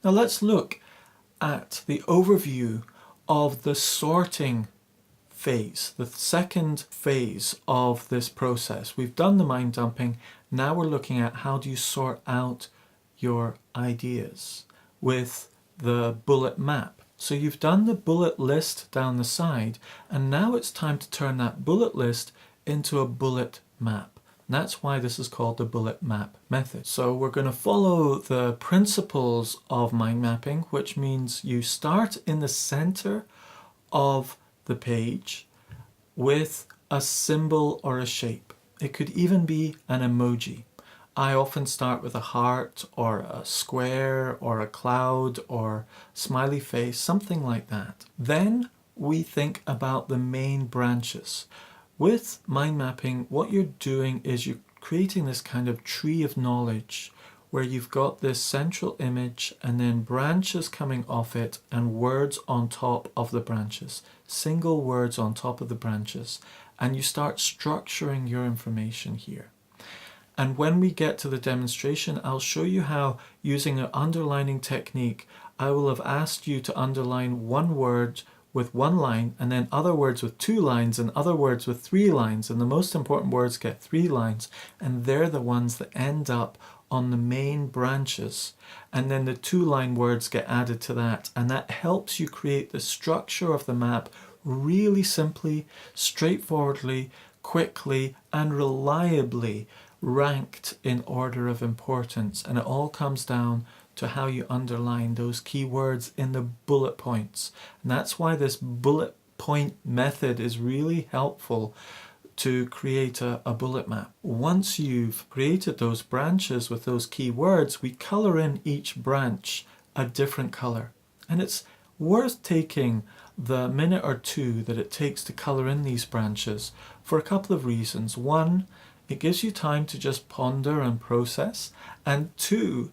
Now let's look at the overview of the sorting phase, the second phase of this process. We've done the mind dumping. Now we're looking at how do you sort out your ideas with the bullet map. So you've done the bullet list down the side, and now it's time to turn that bullet list into a bullet map. And that's why this is called the bullet map method. So we're going to follow the principles of mind mapping, which means you start in the center of the page with a symbol or a shape. It could even be an emoji. I often start with a heart or a square or a cloud or smiley face, something like that. Then we think about the main branches. With mind mapping, what you're doing is you're creating this kind of tree of knowledge where you've got this central image and then branches coming off it and words on top of the branches, single words on top of the branches, and you start structuring your information here. And when we get to the demonstration, I'll show you how, using an underlining technique, I will have asked you to underline one word with one line, and then other words with 2 lines, and other words with 3 lines, and the most important words get 3 lines, and they're the ones that end up on the main branches, and then the 2-line words get added to that, and that helps you create the structure of the map really simply, straightforwardly, quickly, and reliably, ranked in order of importance. And it all comes down to how you underline those key words in the bullet points. And that's why this bullet point method is really helpful to create a bullet map. Once you've created those branches with those key words, we color in each branch a different color. And it's worth taking the minute or two that it takes to color in these branches for a couple of reasons. One, it gives you time to just ponder and process. And two,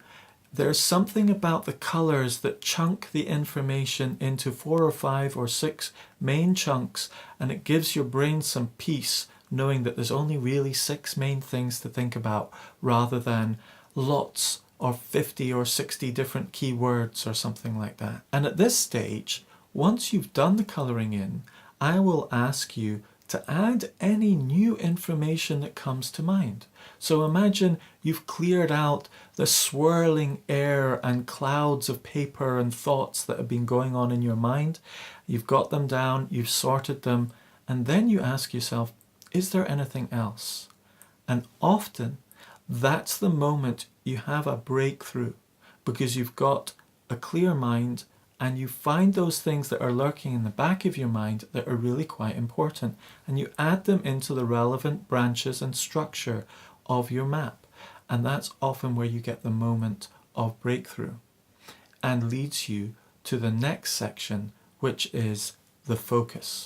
there's something about the colors that chunk the information into 4 or 5 or 6 main chunks, and it gives your brain some peace knowing that there's only really 6 main things to think about rather than lots or 50 or 60 different keywords or something like that. And at this stage, once you've done the coloring in, I will ask you to add any new information that comes to mind. So imagine you've cleared out the swirling air and clouds of paper and thoughts that have been going on in your mind. You've got them down, you've sorted them, and then you ask yourself, is there anything else? And often that's the moment you have a breakthrough, because you've got a clear mind and you find those things that are lurking in the back of your mind that are really quite important, and you add them into the relevant branches and structure of your map. And that's often where you get the moment of breakthrough and leads you to the next section, which is the focus.